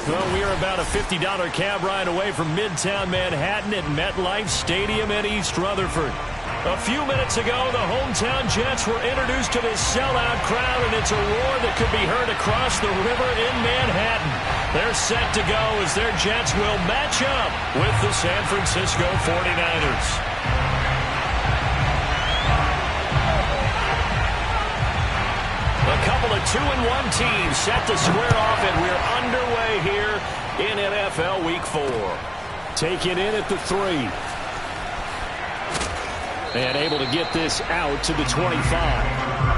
Well, we are about a $50 cab ride away from Midtown Manhattan at MetLife Stadium in East Rutherford. A few minutes ago, the hometown Jets were introduced to this sellout crowd, and it's a roar that could be heard across the river in Manhattan. They're set to go as their Jets will match up with the San Francisco 49ers. A couple of 2-1 teams set to square off, and we're underway here in NFL Week 4. Take it in at the 3. And able to get this out to the 25.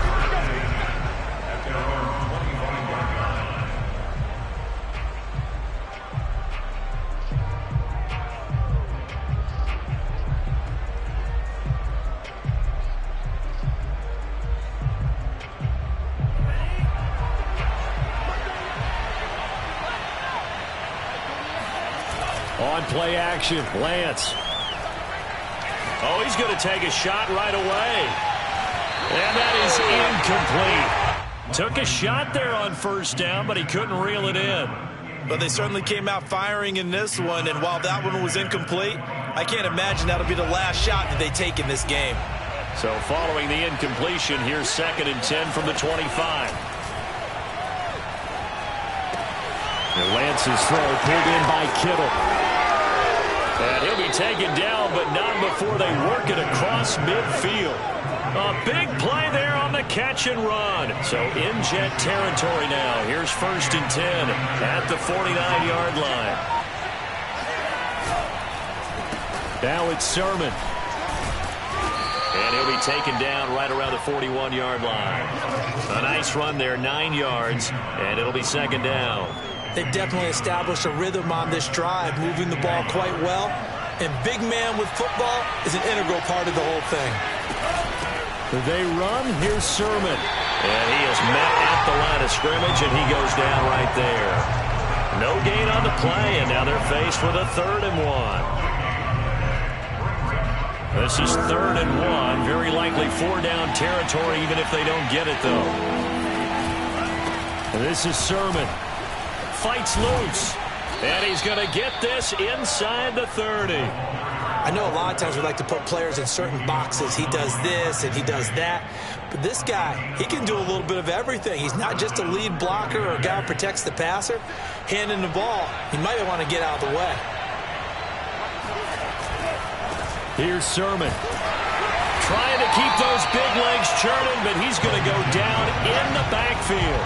On play action, Lance. Oh, he's going to take a shot right away. And that is incomplete. Took a shot there on first down, but he couldn't reel it in. But they certainly came out firing in this one, and while that one was incomplete, I can't imagine that'll be the last shot that they take in this game. So following the incompletion, here's 2nd and 10 from the 25. And Lance's throw pulled in by Kittle. And he'll be taken down, but not before they work it across midfield. A big play there on the catch and run. So in Jet territory now. Here's 1st and 10 at the 49-yard line. Now it's Sermon. And he'll be taken down right around the 41-yard line. A nice run there, 9 yards, and it'll be 2nd down. They've definitely established a rhythm on this drive, moving the ball quite well. And big man with football is an integral part of the whole thing. They run. Here's Sermon. And he is met at the line of scrimmage, and he goes down right there. No gain on the play, and now they're faced with a 3rd and 1. This is 3rd and 1. Very likely 4-down territory, even if they don't get it, though. And this is Sermon. Fights loose, and he's going to get this inside the 30. I know a lot of times we like to put players in certain boxes. He does this and he does that. But this guy, he can do a little bit of everything. He's not just a lead blocker or a guy who protects the passer. Handing the ball, he might want to get out of the way. Here's Sermon. Trying to keep those big legs churning, but he's going to go down in the backfield.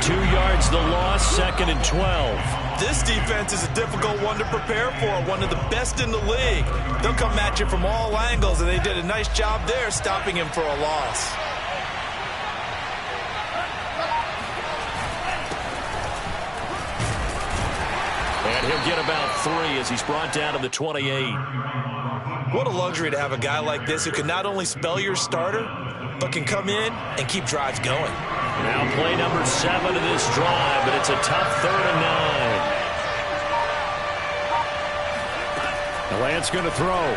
2 yards the loss, 2nd and 12. This defense is a difficult one to prepare for, one of the best in the league. They'll come at you from all angles, and they did a nice job there stopping him for a loss. And he'll get about 3 as he's brought down to the 28. What a luxury to have a guy like this who can not only spell your starter, but can come in and keep drives going. Now play number 7 of this drive, but it's a tough 3rd and 9. Lance going to throw.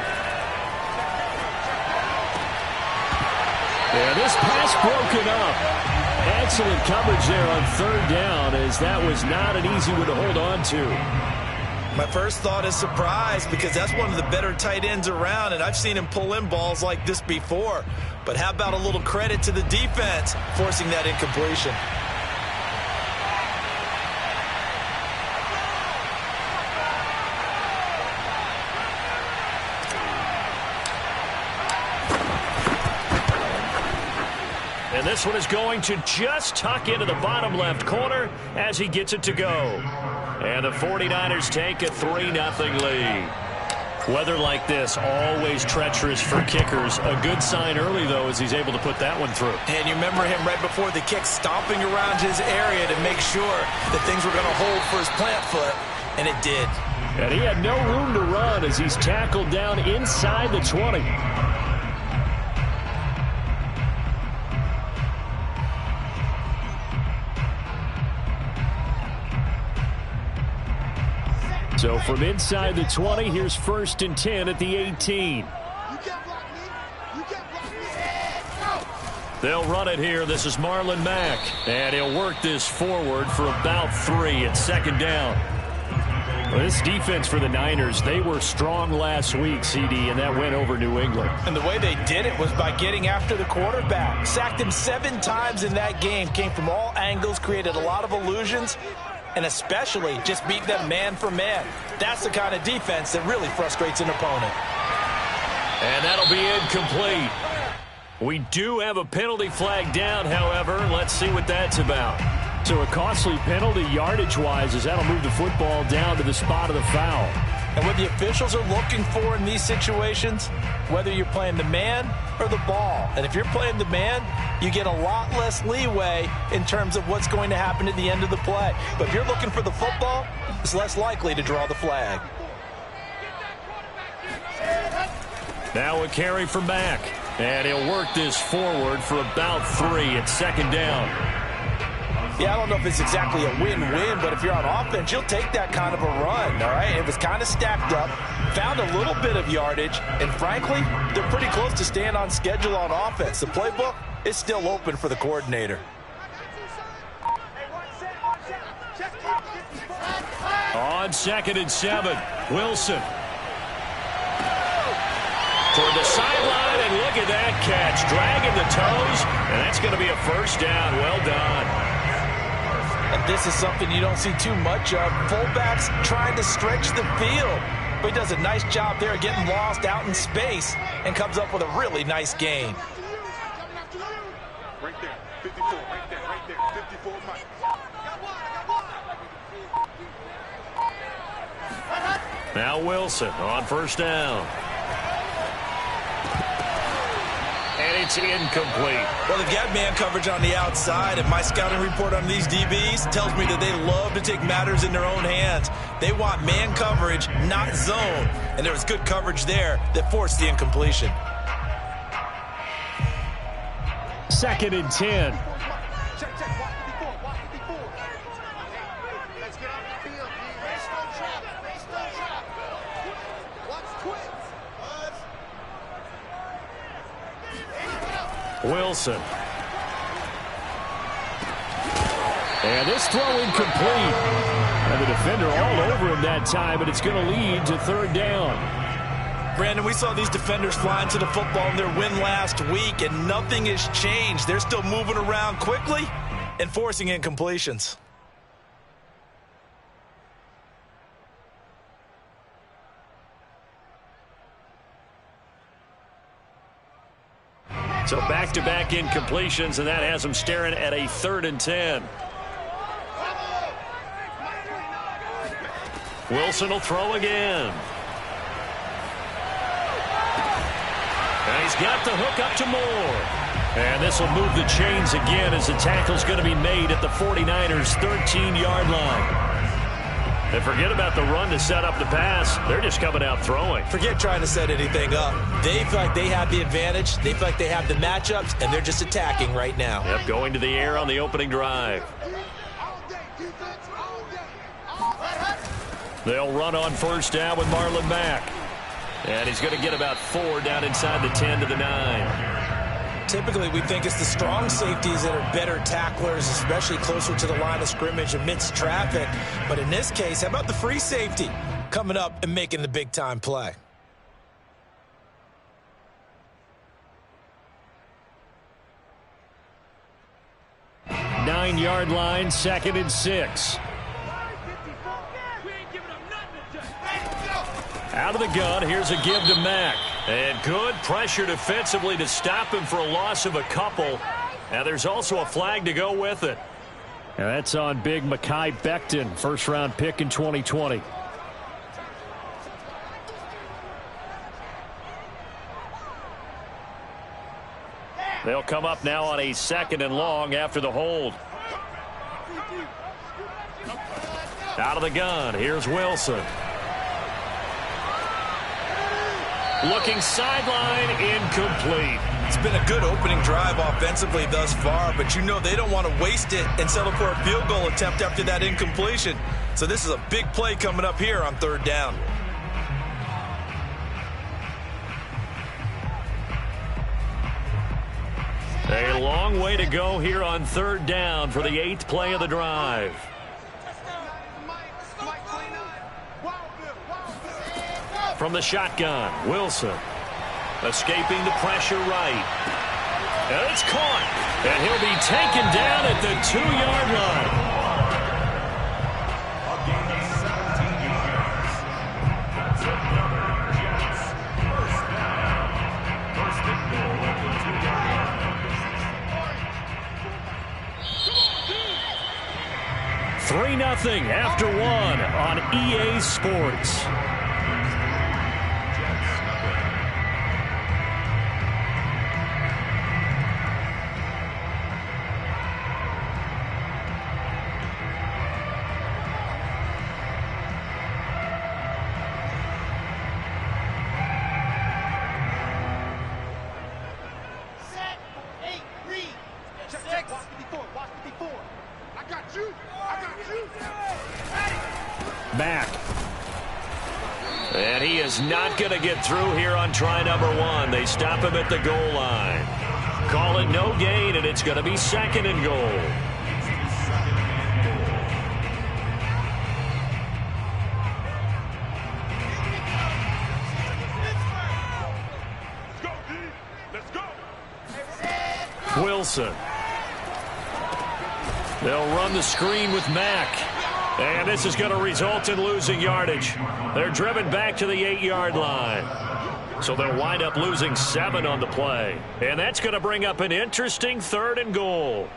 And this pass broken up. Excellent coverage there on 3rd down, as that was not an easy one to hold on to. My first thought is surprise, because that's one of the better tight ends around, and I've seen him pull in balls like this before. But how about a little credit to the defense forcing that incompletion? And this one is going to just tuck into the bottom left corner as he gets it to go. And the 49ers take a 3-0 lead. Weather like this, always treacherous for kickers. A good sign early, though, as he's able to put that one through. And you remember him right before the kick stomping around his area to make sure that things were going to hold for his plant foot, and it did. And he had no room to run as he's tackled down inside the 20. So from inside the 20, here's 1st and 10 at the 18. They'll run it here. This is Marlon Mack. And he'll work this forward for about 3 at 2nd down. Well, this defense for the Niners, they were strong last week, CD, and that went over New England. And the way they did it was by getting after the quarterback. Sacked him 7 times in that game. Came from all angles, created a lot of illusions, and especially just beat them man for man. That's the kind of defense that really frustrates an opponent. And that'll be incomplete. We do have a penalty flag down, however. Let's see what that's about. So a costly penalty yardage-wise as that'll move the football down to the spot of the foul. And what the officials are looking for in these situations, whether you're playing the man or the ball. And if you're playing the man, you get a lot less leeway in terms of what's going to happen at the end of the play. But if you're looking for the football, it's less likely to draw the flag. Now a carry for Mack. And he'll work this forward for about 3 at second down. Yeah, I don't know if it's exactly a win-win, but if you're on offense, you'll take that kind of a run, all right? It was kind of stacked up, found a little bit of yardage, and frankly, they're pretty close to staying on schedule on offense. The playbook is still open for the coordinator. On 2nd and 7, Wilson. Toward the sideline, and look at that catch. Dragging the toes, and that's going to be a first down. Well done. And this is something you don't see too much of. Fullbacks trying to stretch the field. But he does a nice job there getting lost out in space and comes up with a really nice gain. Right there, 54, right there, 54, Mike. Now Wilson on first down. And it's incomplete. Well, they've got man coverage on the outside, and my scouting report on these DBs tells me that they love to take matters in their own hands. They want man coverage, not zone. And there was good coverage there that forced the incompletion. 2nd and 10. Check, watch 54, watch 54. Let's get on the field, please. Stone trap. Watch twins. Wilson. And this throw incomplete. And the defender all over him that time, but it's going to lead to 3rd down. Brandon, we saw these defenders flying to the football in their win last week, and nothing has changed. They're still moving around quickly and forcing incompletions. So back-to-back incompletions, and that has them staring at a 3rd and 10. Wilson will throw again. And he's got the hook up to Moore. And this will move the chains again as the tackle's going to be made at the 49ers' 13-yard line. And forget about the run to set up the pass. They're just coming out throwing. Forget trying to set anything up. They feel like they have the advantage. They feel like they have the matchups, and they're just attacking right now. Yep, going to the air on the opening drive. They'll run on first down with Marlon Mack. And he's going to get about 4 down inside the 10 to the 9. Typically, we think it's the strong safeties that are better tacklers, especially closer to the line of scrimmage amidst traffic. But in this case, how about the free safety coming up and making the big-time play? Nine-yard line, 2nd and 6. Out of the gun, here's a give to Mack. And good pressure defensively to stop him for a loss of a couple. Now there's also a flag to go with it. And that's on big Mekhi Becton, first-round pick in 2020. They'll come up now on a 2nd and long after the hold. Out of the gun, here's Wilson. Looking sideline, incomplete. It's been a good opening drive offensively thus far, but you know they don't want to waste it and settle for a field goal attempt after that incompletion. So this is a big play coming up here on 3rd down. A long way to go here on 3rd down for the 8th play of the drive. from the shotgun. Wilson escaping the pressure right. And it's caught. And he'll be taken down at the 2-yard line. A gain of 17 yards. That's another Jets first down. First and goal at the 2-yard line. 3-0 after 1 on EA Sports. Back. And he is not going to get through here on try number 1. They stop him at the goal line. Call it no gain, and it's going to be 2nd and goal. Let's go. Wilson. They'll run the screen with Mack. And this is going to result in losing yardage. They're driven back to the 8-yard line. So they'll wind up losing 7 on the play. And that's going to bring up an interesting 3rd and goal.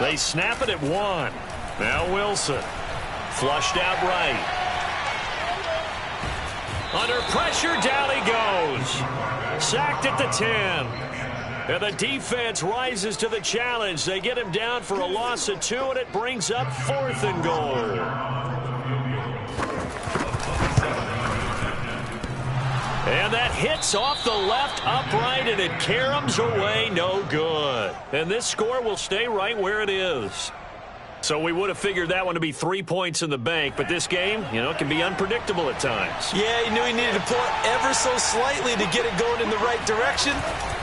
They snap it at 1. Now Wilson. Flushed out right. Under pressure, down he goes. Sacked at the 10. And the defense rises to the challenge. They get him down for a loss of 2, and it brings up 4th and goal. And that hits off the left upright, and it caroms away, no good. And this score will stay right where it is. So we would have figured that one to be 3 points in the bank, but this game, can be unpredictable at times. Yeah, he knew he needed to pull it ever so slightly to get it going in the right direction,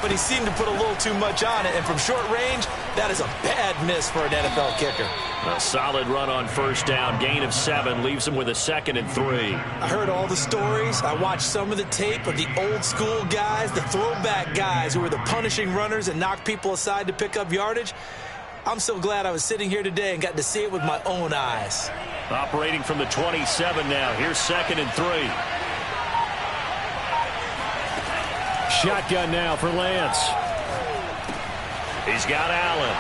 but he seemed to put a little too much on it. And from short range, that is a bad miss for an NFL kicker. A solid run on 1st down, gain of 7, leaves him with a 2nd and 3. I heard all the stories. I watched some of the tape of the old school guys, the throwback guys who were the punishing runners and knocked people aside to pick up yardage. I'm so glad I was sitting here today and got to see it with my own eyes. Operating from the 27 now. Here's 2nd and 3. Shotgun now for Lance. He's got Allen.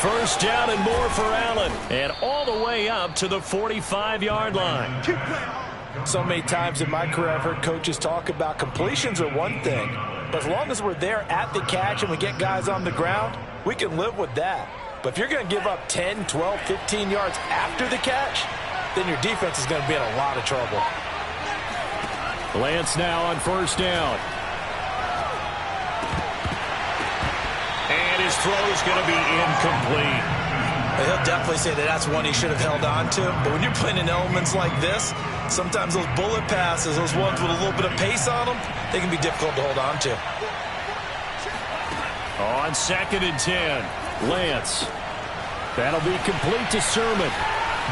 1st down and more for Allen. And all the way up to the 45-yard line. So many times in my career, I've heard coaches talk about completions are one thing. But as long as we're there at the catch and we get guys on the ground, we can live with that. But if you're going to give up 10, 12, 15 yards after the catch, then your defense is going to be in a lot of trouble. Lance now on 1st down. And his throw is going to be incomplete. He'll definitely say that that's one he should have held on to. But when you're playing in elements like this, sometimes those bullet passes, those ones with a little bit of pace on them, they can be difficult to hold on to. On 2nd and 10, Lance. That'll be complete to Sermon.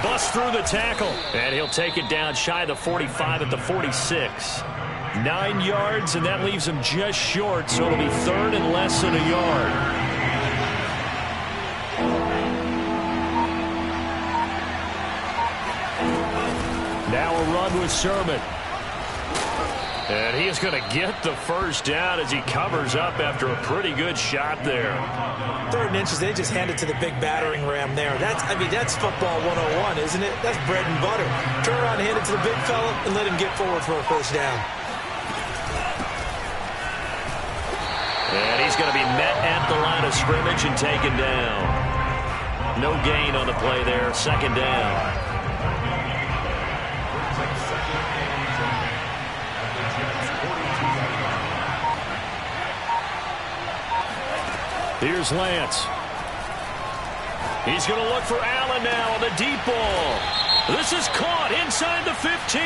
Busts through the tackle. And he'll take it down shy of the 45 at the 46. 9 yards, and that leaves him just short, so it'll be 3rd and less than a yard. Now a run with Sermon. And he is going to get the 1st down as he covers up after a pretty good shot there. 3rd and inches, they just hand it to the big battering ram there. That's football 101, isn't it? That's bread and butter. Turn around and hand it to the big fella and let him get forward for a 1st down. And he's going to be met at the line of scrimmage and taken down. No gain on the play there. 2nd down. Here's Lance. He's going to look for Allen now on the deep ball. This is caught inside the 15.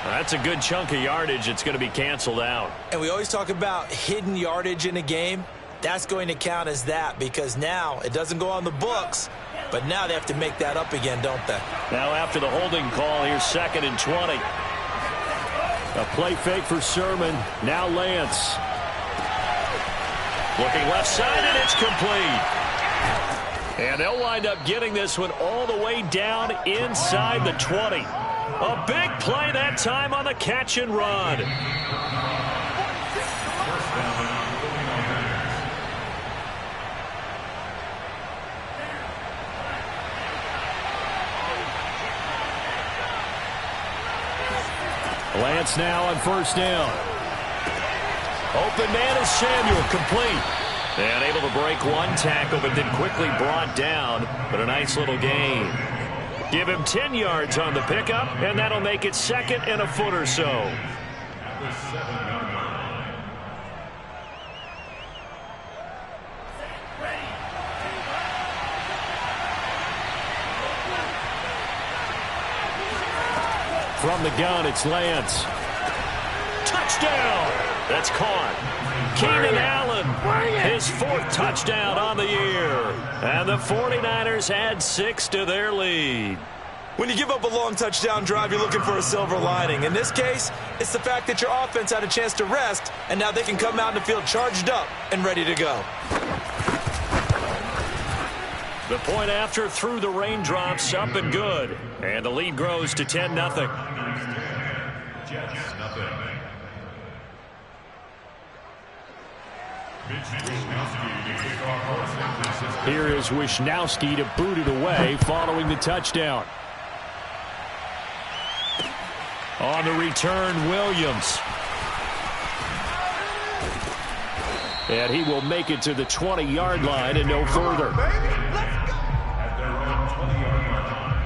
That's a good chunk of yardage. It's going to be canceled out. And we always talk about hidden yardage in a game. That's going to count as that because now it doesn't go on the books, but now they have to make that up again, don't they? Now after the holding call, here's 2nd and 20. A play fake for Sermon. Now Lance. Looking left side, and it's complete. And they'll wind up getting this one all the way down inside the 20. A big play that time on the catch and run. Lance now on 1st down. Open man is Samuel, complete. And able to break one tackle, but then quickly brought down. But a nice little gain. Give him 10 yards on the pickup, and that'll make it 2nd and a foot or so. From the gun, it's Lance. Touchdown! That's caught. Keenan Allen, his 4th touchdown on the year. And the 49ers add 6 to their lead. When you give up a long touchdown drive, you're looking for a silver lining. In this case, it's the fact that your offense had a chance to rest, and now they can come out in the field charged up and ready to go. The point after through the raindrops, up and good. And the lead grows to 10-0. Jets, nothing. Here is Wishnowski to boot it away following the touchdown. On the return, Williams. And he will make it to the 20-yard line and no further. At their own 20-yard line.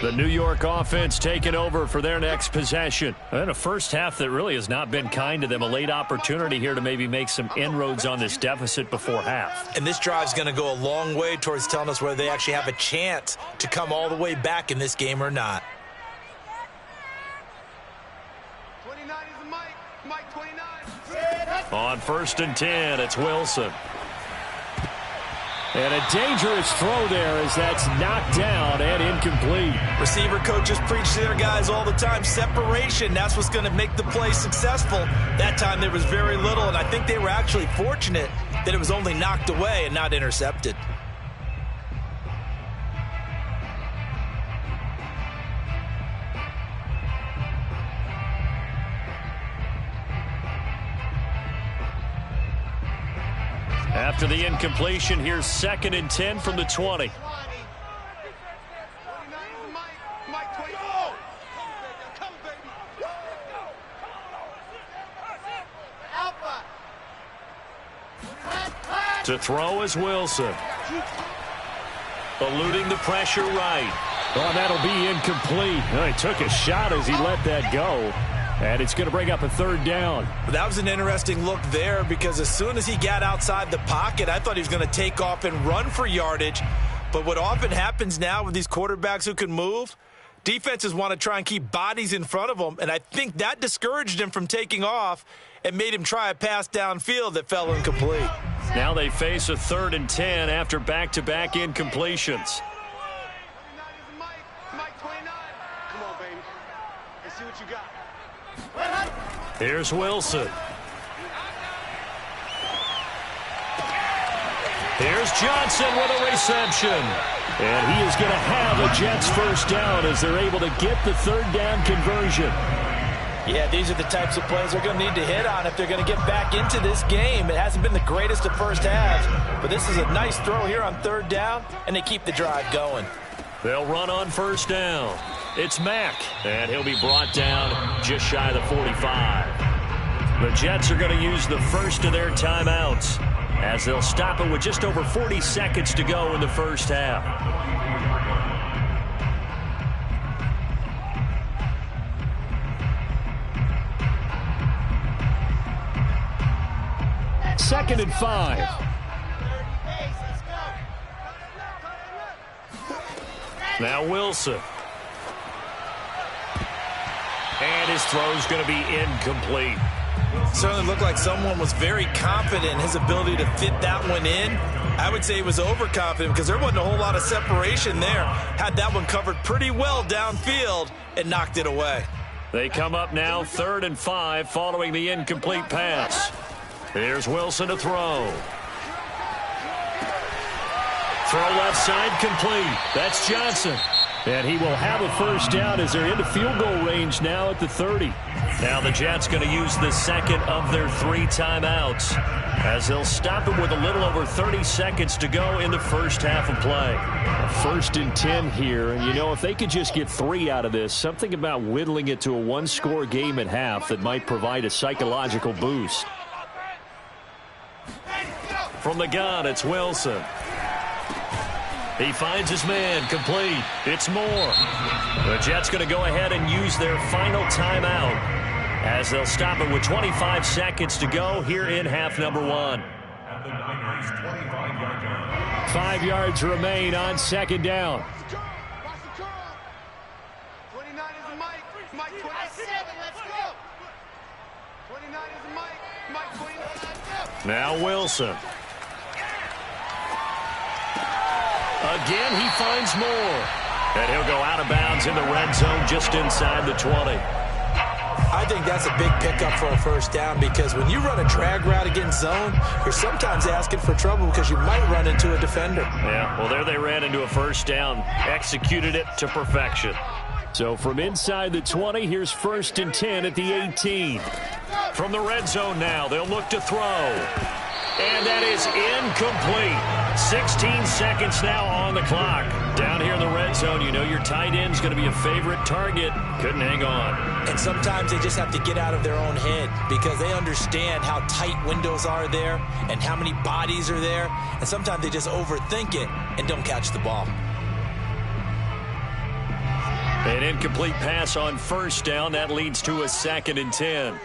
The New York offense taking over for their next possession. And a first half that really has not been kind to them. A late opportunity here to maybe make some inroads on this deficit before half. And this drive's going to go a long way towards telling us whether they actually have a chance to come all the way back in this game or not. 29 is the Mike. Mike 29. On 1st and 10, it's Wilson. And a dangerous throw there as that's knocked down and incomplete. Receiver coaches preach to their guys all the time. Separation, that's what's going to make the play successful. That time there was very little, and I think they were actually fortunate that it was only knocked away and not intercepted. After the incompletion, here's 2nd and 10 from the 20. 29 is the Mike. Mike 20. Come, baby. Alpha. To throw is Wilson. Eluding the pressure right. Oh, that'll be incomplete. Oh, he took a shot as he let that go. And it's going to bring up a 3rd down. That was an interesting look there because as soon as he got outside the pocket, I thought he was going to take off and run for yardage. But what often happens now with these quarterbacks who can move, defenses want to try and keep bodies in front of them. And I think that discouraged him from taking off and made him try a pass downfield that fell incomplete. Now they face a 3rd and 10 after back-to-back incompletions. 29 is the Mike. Mike 29. Come on, baby. Let's see what you got. Here's Wilson. Here's Johnson with a reception. And he is going to have a Jets 1st down as they're able to get the 3rd down conversion. Yeah, these are the types of plays they're going to need to hit on if they're going to get back into this game. It hasn't been the greatest of first halves, but this is a nice throw here on 3rd down, and they keep the drive going. They'll run on 1st down. It's Mack, and he'll be brought down just shy of the 45. The Jets are going to use the first of their timeouts as they'll stop it with just over 40 seconds to go in the first half. 2nd and 5. Now Wilson. And his throw's going to be incomplete. Certainly looked like someone was very confident in his ability to fit that one in. I would say he was overconfident because there wasn't a whole lot of separation there. Had that one covered pretty well downfield and knocked it away. They come up now 3rd and 5 following the incomplete pass. Here's Wilson to throw. Throw left side complete. That's Johnson. And he will have a first down as they're into field goal range now at the 30. Now the Jets going to use the second of their 3 timeouts as they'll stop it with a little over 30 seconds to go in the first half of play. 1st and 10 here, and you know, if they could just get 3 out of this, something about whittling it to a 1-score game at half that might provide a psychological boost. From the gun, it's Wilson. He finds his man, complete. It's Moore. The Jets going to go ahead and use their final timeout as they'll stop it with 25 seconds to go here in half number 1. 5 yards remain on 2nd down. 29 is Mike. Mike 27, let's go. 29 is Mike. Mike 29, let's go. Now Wilson. Again, he finds Moore. And he'll go out of bounds in the red zone just inside the 20. I think that's a big pickup for a first down because when you run a drag route against zone, you're sometimes asking for trouble because you might run into a defender. Yeah, well, there they ran into a first down. Executed it to perfection. So from inside the 20, here's 1st and 10 at the 18. From the red zone now, they'll look to throw. And that is incomplete. 16 seconds now on the clock. Down here in the red zone, you know your tight end's going to be a favorite target. Couldn't hang on. And sometimes they just have to get out of their own head because they understand how tight windows are there and how many bodies are there. And sometimes they just overthink it and don't catch the ball. An incomplete pass on 1st down. That leads to a 2nd and 10.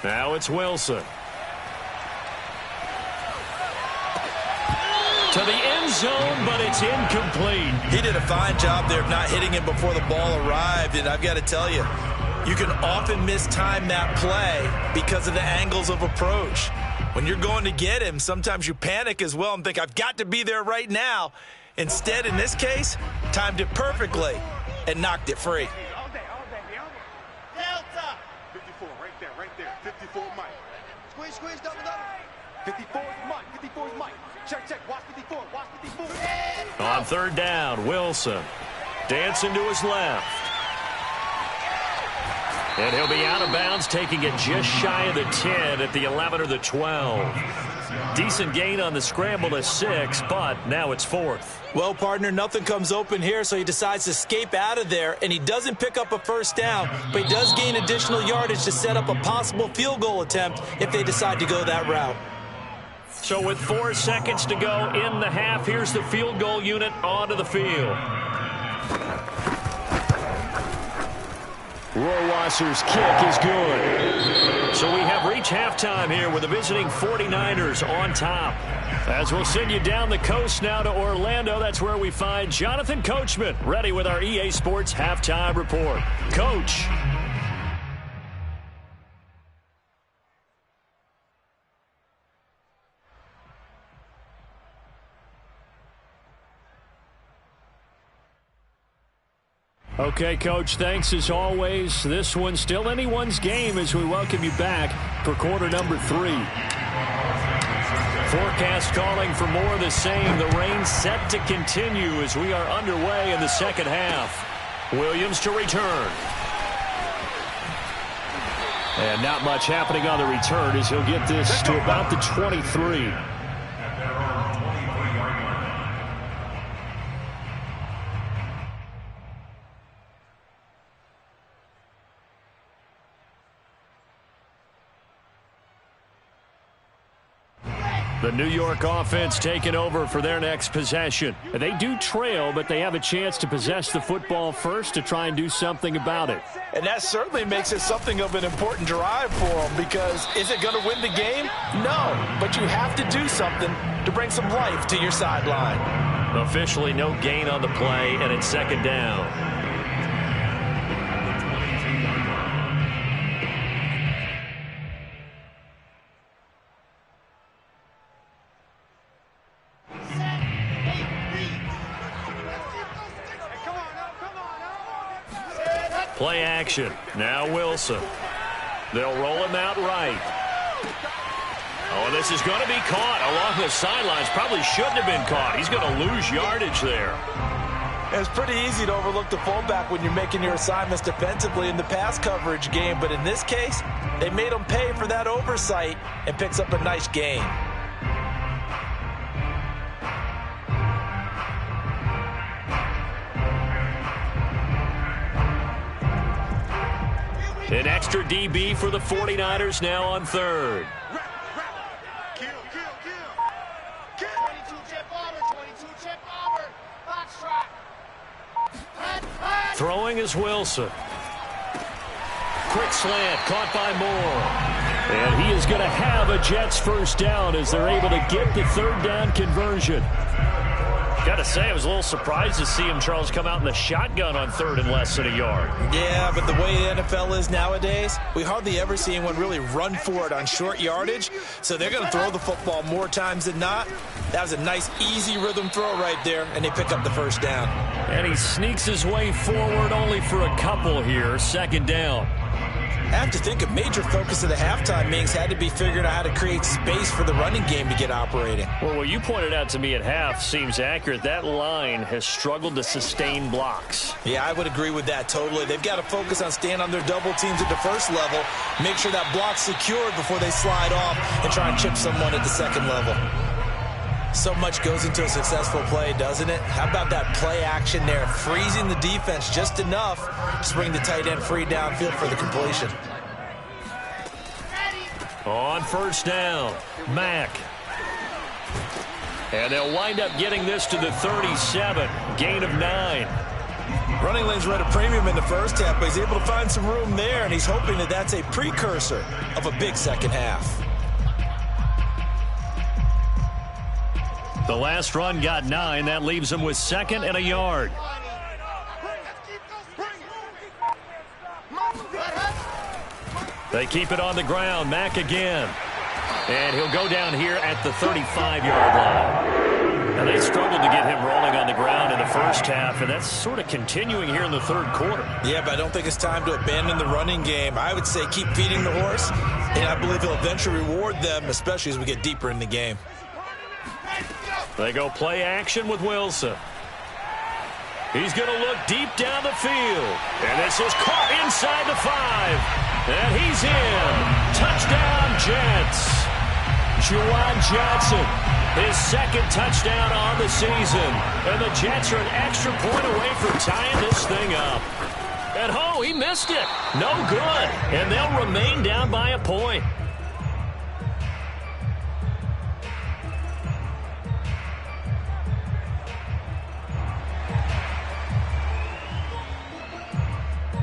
Now it's Wilson. To the end zone, but it's incomplete. He did a fine job there of not hitting him before the ball arrived, and I've got to tell you, you can often mistime that play because of the angles of approach. When you're going to get him, sometimes you panic as well and think, I've got to be there right now. Instead, in this case, timed it perfectly and knocked it free. Delta. 54, right there. 54 Mike. Squeeze, double. 54 is Mike. 54 is Mike. Check. Watch 54. On 3rd down, Wilson. Dancing to his left. And he'll be out of bounds, taking it just shy of the 10 at the 11 or the 12. Decent gain on the scramble to 6, but now it's 4th. Well, partner, nothing comes open here, so he decides to escape out of there, and he doesn't pick up a first down, but he does gain additional yardage to set up a possible field goal attempt if they decide to go that route. So with 4 seconds to go in the half, here's the field goal unit onto the field. Rohrwasser's kick is good. So we have reached halftime here with the visiting 49ers on top. As we'll send you down the coast now to Orlando, that's where we find Jonathan Coachman, ready with our EA Sports Halftime Report. Coach. Okay, Coach, thanks as always. This one's still anyone's game as we welcome you back for quarter number 3. Forecast calling for more of the same. The rain set to continue as we are underway in the second half. Williams to return. And not much happening on the return as he'll get this to about the 23. The New York offense taking over for their next possession. They do trail, but they have a chance to possess the football first to try and do something about it. And that certainly makes it something of an important drive for them, because is it going to win the game? No, but you have to do something to bring some life to your sideline. Officially no gain on the play, and it's second down. Play action. Now Wilson. They'll roll him out right. Oh, this is going to be caught along the sidelines. Probably shouldn't have been caught. He's going to lose yardage there. It's pretty easy to overlook the fullback when you're making your assignments defensively in the pass coverage game. But in this case, they made him pay for that oversight and picks up a nice gain. An extra DB for the 49ers now on third. Kill. 22 chip Auburn. Box trap. Throwing is Wilson. Quick slant caught by Moore. And he is going to have a Jets first down as they're able to get the third down conversion. Got to say, I was a little surprised to see him, Charles, come out in the shotgun on third and less than a yard. Yeah, but the way the NFL is nowadays, we hardly ever see anyone really run for it on short yardage. So they're going to throw the football more times than not. That was a nice, easy rhythm throw right there, and they pick up the first down. And he sneaks his way forward only for a couple here. Second down. I have to think a major focus of the halftime meetings had to be figuring out how to create space for the running game to get operating. Well, what you pointed out to me at half seems accurate. That line has struggled to sustain blocks. Yeah, I would agree with that totally. They've got to focus on staying on their double teams at the first level, make sure that block's secured before they slide off and try and chip someone at the second level. So much goes into a successful play, doesn't it? How about that play action there, freezing the defense just enough to bring the tight end free downfield for the completion. On first down, Mack. And they'll wind up getting this to the 37, gain of 9. Running lanes were at a premium in the first half, but he's able to find some room there, and he's hoping that that's a precursor of a big second half. The last run got 9. That leaves him with second and a yard. They keep it on the ground. Mack again. And he'll go down here at the 35-yard line. And they struggled to get him rolling on the ground in the first half, and that's sort of continuing here in the third quarter. Yeah, but I don't think it's time to abandon the running game. I would say keep feeding the horse, and I believe he'll eventually reward them, especially as we get deeper in the game. They go play action with Wilson. He's going to look deep down the field. And this is caught inside the 5. And he's in. Touchdown, Jets. Juwan Johnson, his second touchdown on the season. And the Jets are an extra point away from tying this thing up. And oh, he missed it. No good. And they'll remain down by a point.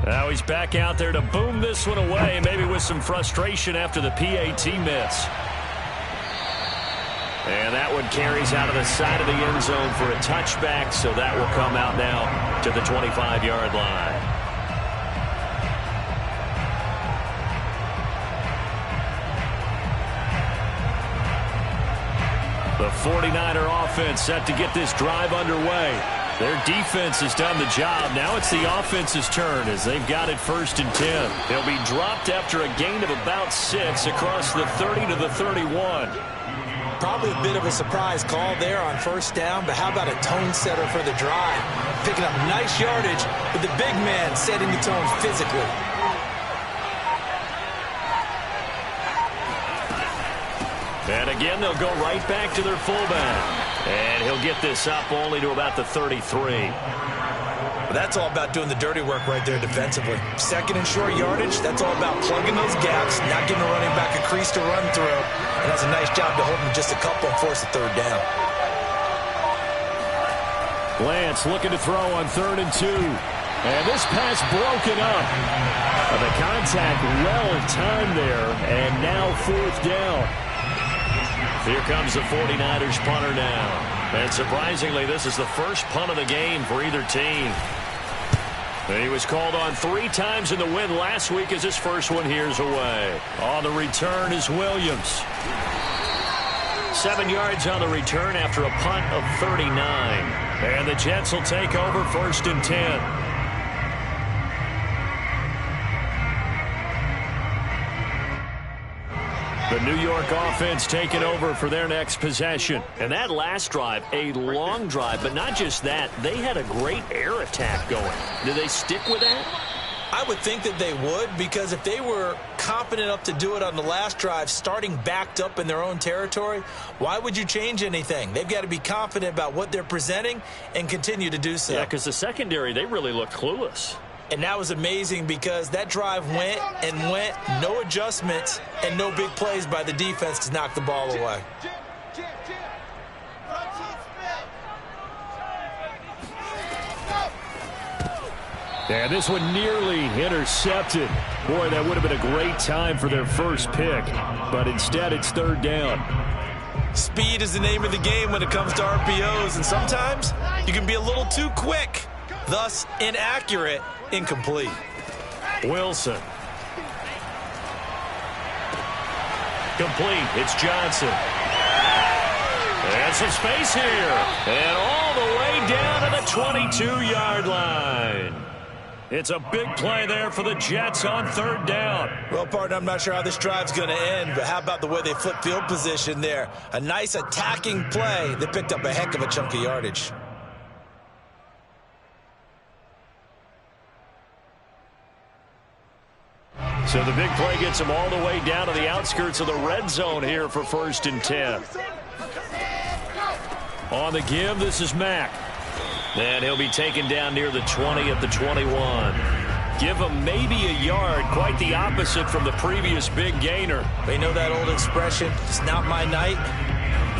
Now he's back out there to boom this one away, maybe with some frustration after the PAT miss. And that one carries out of the side of the end zone for a touchback, so that will come out now to the 25-yard line. The 49er offense set to get this drive underway. Their defense has done the job. Now it's the offense's turn as they've got it first and 10. They'll be dropped after a gain of about 6 across the 30 to the 31. Probably a bit of a surprise call there on first down, but how about a tone setter for the drive? Picking up nice yardage with the big man setting the tone physically. And again, they'll go right back to their fullback. And he'll get this up only to about the 33. But that's all about doing the dirty work right there defensively. Second and short yardage, that's all about plugging those gaps, not giving a running back a crease to run through. And that's a nice job to hold him just a couple and force a third down. Lance looking to throw on 3rd and 2. And this pass broken up. The contact well timed there, and now 4th down. Here comes the 49ers punter now. And surprisingly, this is the first punt of the game for either team. And he was called on 3 times in the win last week as his first one here's away. On the return is Williams. 7 yards on the return after a punt of 39. And the Jets will take over 1st and 10. The New York offense taking over for their next possession. And that last drive, a long drive, but not just that. They had a great air attack going. Do they stick with that? I would think that they would, because if they were confident enough to do it on the last drive, starting backed up in their own territory, why would you change anything? They've got to be confident about what they're presenting and continue to do so. Yeah, because the secondary, they really looked clueless. And that was amazing because that drive went and went, no adjustments and no big plays by the defense to knock the ball away. Yeah, this one nearly intercepted. Boy, that would have been a great time for their first pick, but instead it's 3rd down. Speed is the name of the game when it comes to RPOs, and sometimes you can be a little too quick, thus inaccurate. Incomplete. Wilson. Complete. It's Johnson. And some space here. And all the way down to the 22-yard line. It's a big play there for the Jets on 3rd down. Well, partner, I'm not sure how this drive's going to end, but how about the way they flip field position there? A nice attacking play that picked up a heck of a chunk of yardage. So the big play gets him all the way down to the outskirts of the red zone here for 1st and 10. On the give, this is Mack. And he'll be taken down near the 20 at the 21. Give him maybe a yard, quite the opposite from the previous big gainer. They know that old expression, it's not my night.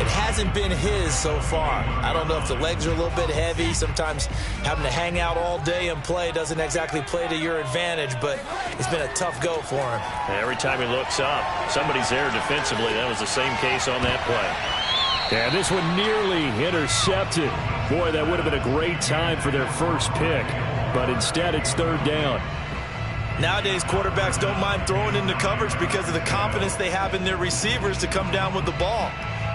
It hasn't been his so far. I don't know if the legs are a little bit heavy. Sometimes having to hang out all day and play doesn't exactly play to your advantage, but it's been a tough go for him. Every time he looks up, somebody's there defensively. That was the same case on that play. Yeah, this one nearly intercepted. Boy, that would have been a great time for their first pick, but instead it's 3rd down. Nowadays, quarterbacks don't mind throwing into coverage because of the confidence they have in their receivers to come down with the ball.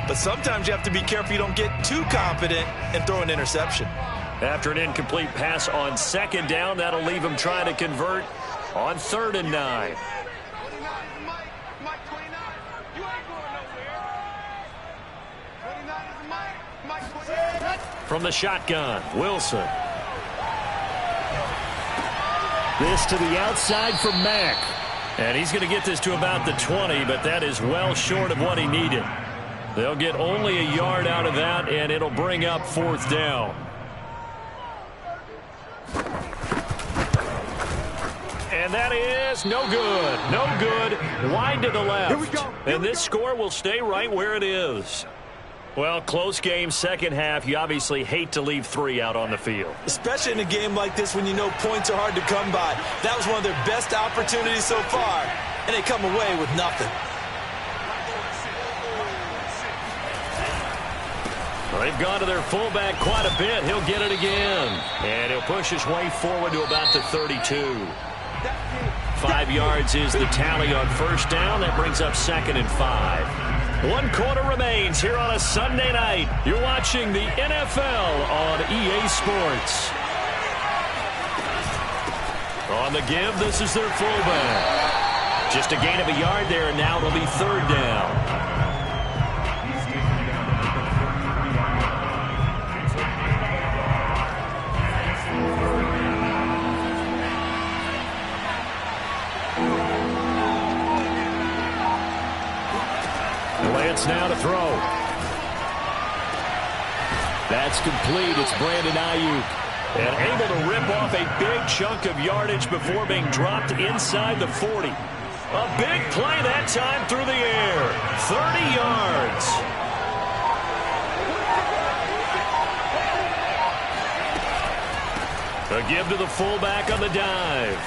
But sometimes you have to be careful you don't get too confident and throw an interception. After an incomplete pass on 2nd down, that'll leave him trying to convert on 3rd and 9. From the shotgun, Wilson. This to the outside for Mack. And he's going to get this to about the 20, but that is well short of what he needed. They'll get only a yard out of that, and it'll bring up 4th down. And that is no good. No good. Wide to the left. Here we go. And this score will stay right where it is. Well, close game, second half. You obviously hate to leave 3 out on the field. Especially in a game like this when you know points are hard to come by. That was one of their best opportunities so far, and they come away with nothing. Well, they've gone to their fullback quite a bit. He'll get it again. And he'll push his way forward to about the 32. 5 yards is the tally on 1st down. That brings up 2nd and 5. 1 quarter remains here on a Sunday night. You're watching the NFL on EA Sports. On the give, this is their fullback. Just a gain of a yard there, and now it'll be 3rd down. Lance now to throw. That's complete. It's Brandon Ayuk. And able to rip off a big chunk of yardage before being dropped inside the 40. A big play that time through the air. 30 yards. A give to the fullback on the dive.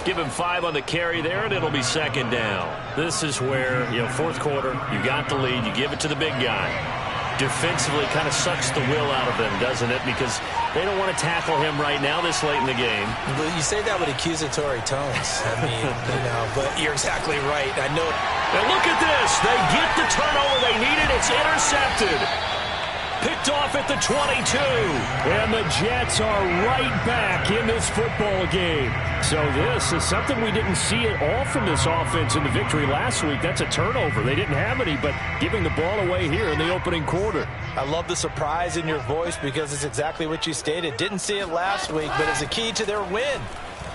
Give him 5 on the carry there, and it'll be second down. This is where, fourth quarter, you got the lead, you give it to the big guy. Defensively kind of sucks the will out of them, doesn't it? Because they don't want to tackle him right now this late in the game. Well, you say that with accusatory tones. I mean, but you're exactly right. I know. And look at this. They get the turnover they needed. It's intercepted. Picked off at the 22. And the Jets are right back in this football game. So this is something we didn't see at all from this offense in the victory last week. That's a turnover. They didn't have any, but giving the ball away here in the opening quarter. I love the surprise in your voice because it's exactly what you stated. Didn't see it last week, but it's a key to their win.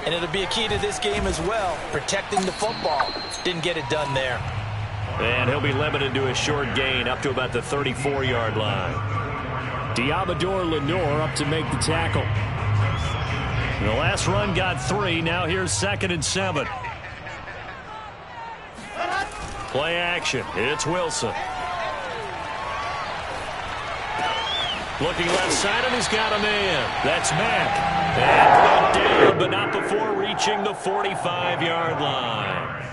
And it'll be a key to this game as well, protecting the football. Didn't get it done there. And he'll be limited to a short gain up to about the 34-yard line. Diamador Lenore up to make the tackle. The last run got 3. Now here's 2nd and 7. Play action. It's Wilson. Looking left side, and he's got a man. That's Mack. And brought down, but not before reaching the 45-yard line.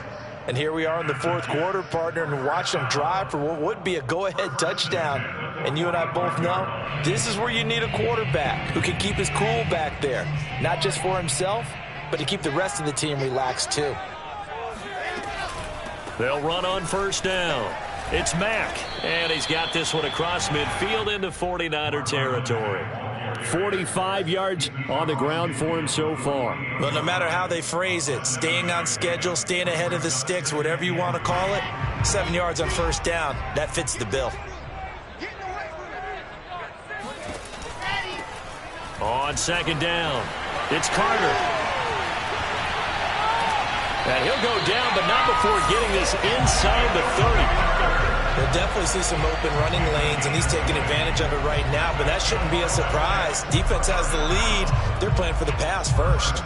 And here we are in the fourth quarter, partner, and watch them drive for what would be a go-ahead touchdown. And you and I both know this is where you need a quarterback who can keep his cool back there. Not just for himself, but to keep the rest of the team relaxed too. They'll run on first down. It's Mack, and he's got this one across midfield into 49er territory. 45 yards on the ground for him so far. Well, no matter how they phrase it, staying on schedule, staying ahead of the sticks, whatever you want to call it, 7 yards on first down, that fits the bill. On second down, it's Carter. And he'll go down, but not before getting this inside the 30. We'll definitely see some open running lanes, and he's taking advantage of it right now, but that shouldn't be a surprise. Defense has the lead. They're playing for the pass first.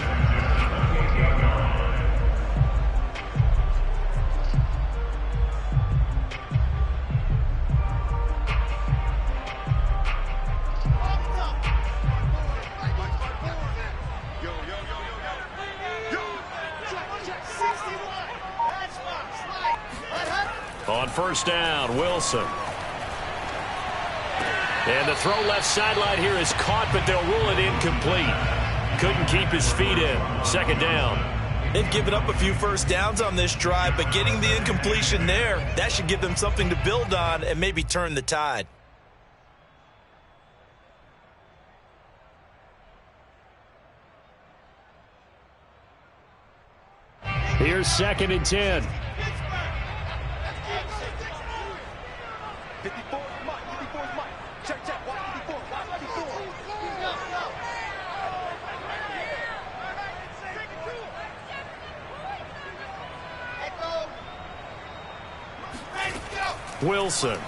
On first down, Wilson. And the throw left sideline here is caught, but they'll rule it incomplete. Couldn't keep his feet in. Second down. They've given up a few first downs on this drive, but getting the incompletion there, that should give them something to build on and maybe turn the tide. Here's 2nd and 10. 54 is Mike. 54 is Mike. Check. Watch 54. Watch 54. Wilson.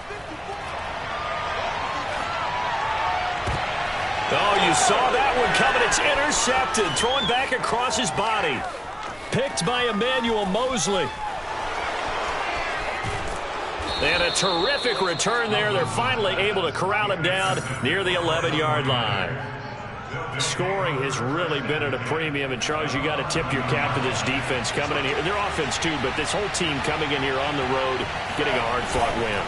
Oh, you saw that one coming. It's intercepted. Throwing back across his body. Picked by Emmanuel Mosley. And a terrific return there. They're finally able to corral him down near the 11-yard line. Scoring has really been at a premium. And, Charles, you got to tip your cap to this defense coming in here. Their offense, too, but this whole team coming in here on the road, getting a hard-fought win.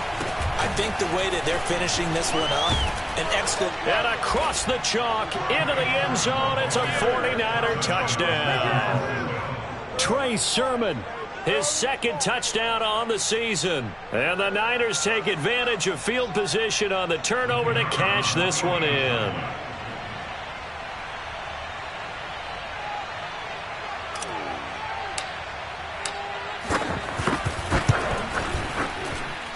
I think the way that they're finishing this one up, an excellent... And across the chalk, into the end zone, it's a 49er touchdown. Trey Sermon, his 2nd touchdown on the season. And the Niners take advantage of field position on the turnover to cash this one in.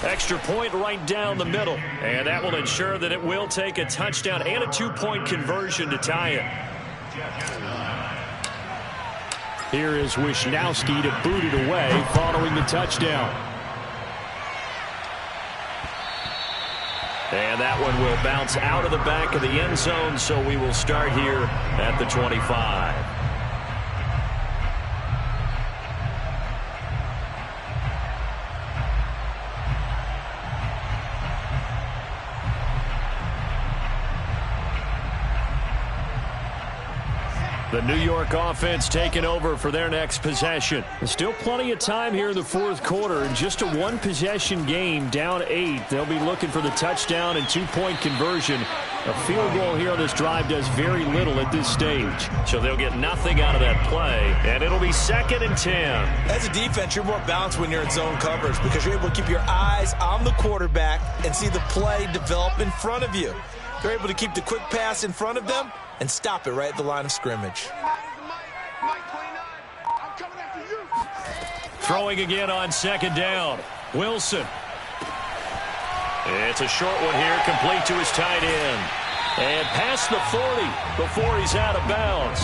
Extra point right down the middle. And that will ensure that it will take a touchdown and a 2-point conversion to tie it. Here is Wisnowski to boot it away following the touchdown. And that one will bounce out of the back of the end zone, so we will start here at the 25. The New York offense taking over for their next possession. There's still plenty of time here in the fourth quarter. In just a one-possession game, down 8. They'll be looking for the touchdown and two-point conversion. A field goal here on this drive does very little at this stage. So they'll get nothing out of that play, and it'll be 2nd and 10. As a defense, you're more balanced when you're in zone coverage because you're able to keep your eyes on the quarterback and see the play develop in front of you. They're able to keep the quick pass in front of them and stop it right at the line of scrimmage. Throwing again on 2nd down. Wilson. It's a short one here, complete to his tight end. And past the 40 before he's out of bounds.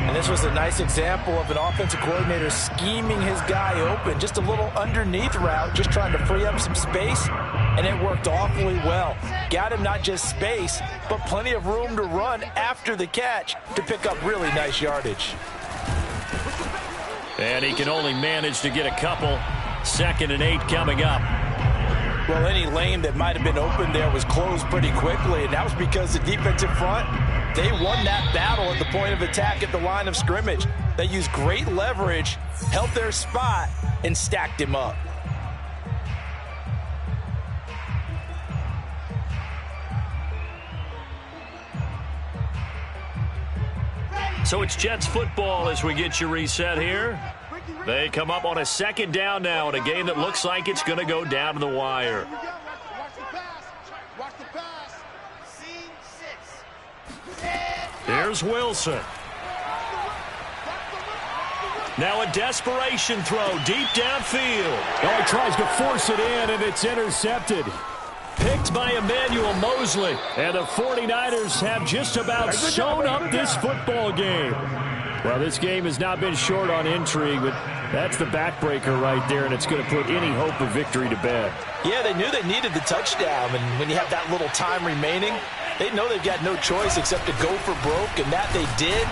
And this was a nice example of an offensive coordinator scheming his guy open. Just a little underneath route, just trying to free up some space. And it worked awfully well. Got him not just space, but plenty of room to run after the catch to pick up really nice yardage. And he can only manage to get a couple. 2nd and 8 coming up. Well, any lane that might have been open there was closed pretty quickly, and that was because the defensive front, they won that battle at the point of attack at the line of scrimmage. They used great leverage, held their spot, and stacked him up. So it's Jets football as we get you reset here. They come up on a 2nd down now in a game that looks like it's going to go down to the wire. Here's Wilson. Now a desperation throw deep downfield. Oh, he tries to force it in, and it's intercepted. Picked by Emmanuel Mosley. And the 49ers have just about sewn up this football game. Well, this game has not been short on intrigue, but that's the backbreaker right there, and it's going to put any hope of victory to bed. Yeah, they knew they needed the touchdown, and when you have that little time remaining, they know they've got no choice except to go for broke, and that they did.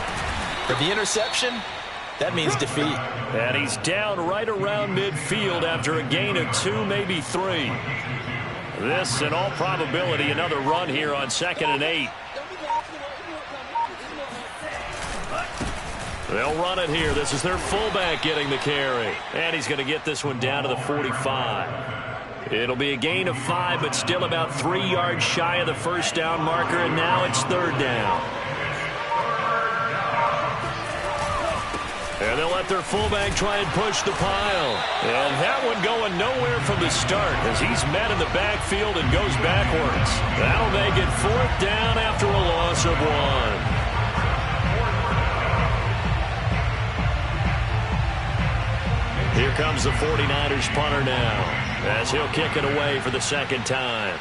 For the interception, that means defeat. And he's down right around midfield after a gain of 2, maybe 3. This, in all probability, another run here on 2nd and 8. They'll run it here. This is their fullback getting the carry. And he's going to get this one down to the 45. It'll be a gain of 5, but still about 3 yards shy of the first down marker, and now it's 3rd down. And they'll let their fullback try and push the pile. And that one going nowhere from the start as he's met in the backfield and goes backwards. That'll make it 4th down after a loss of 1. Here comes the 49ers punter now as he'll kick it away for the 2nd time.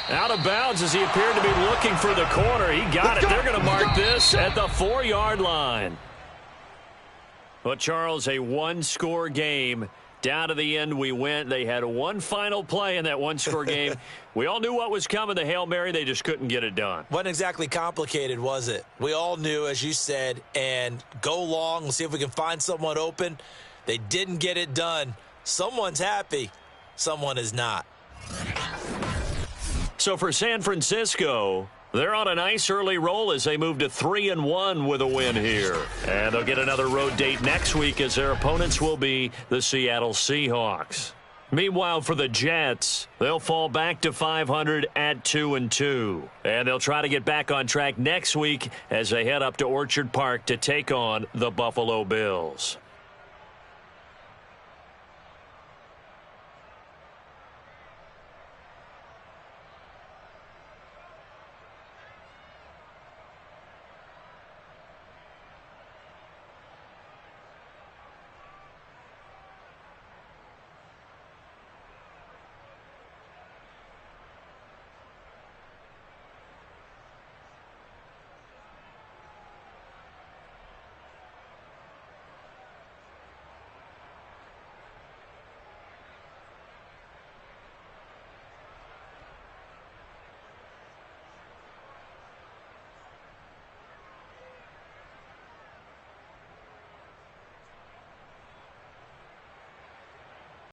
Out of bounds as he appeared to be looking for the corner. He got it. They're going to mark this at the 4-yard line. Well, Charles, a one-score game. Down to the end we went. They had one final play in that one-score game. We all knew what was coming, the Hail Mary. They just couldn't get it done. Wasn't exactly complicated, was it? We all knew, as you said, and go long. We'll see if we can find someone open. They didn't get it done. Someone's happy. Someone is not. So for San Francisco, they're on a nice early roll as they move to 3-1 with a win here. And they'll get another road date next week as their opponents will be the Seattle Seahawks. Meanwhile, for the Jets, they'll fall back to 500 at 2-2. And they'll try to get back on track next week as they head up to Orchard Park to take on the Buffalo Bills.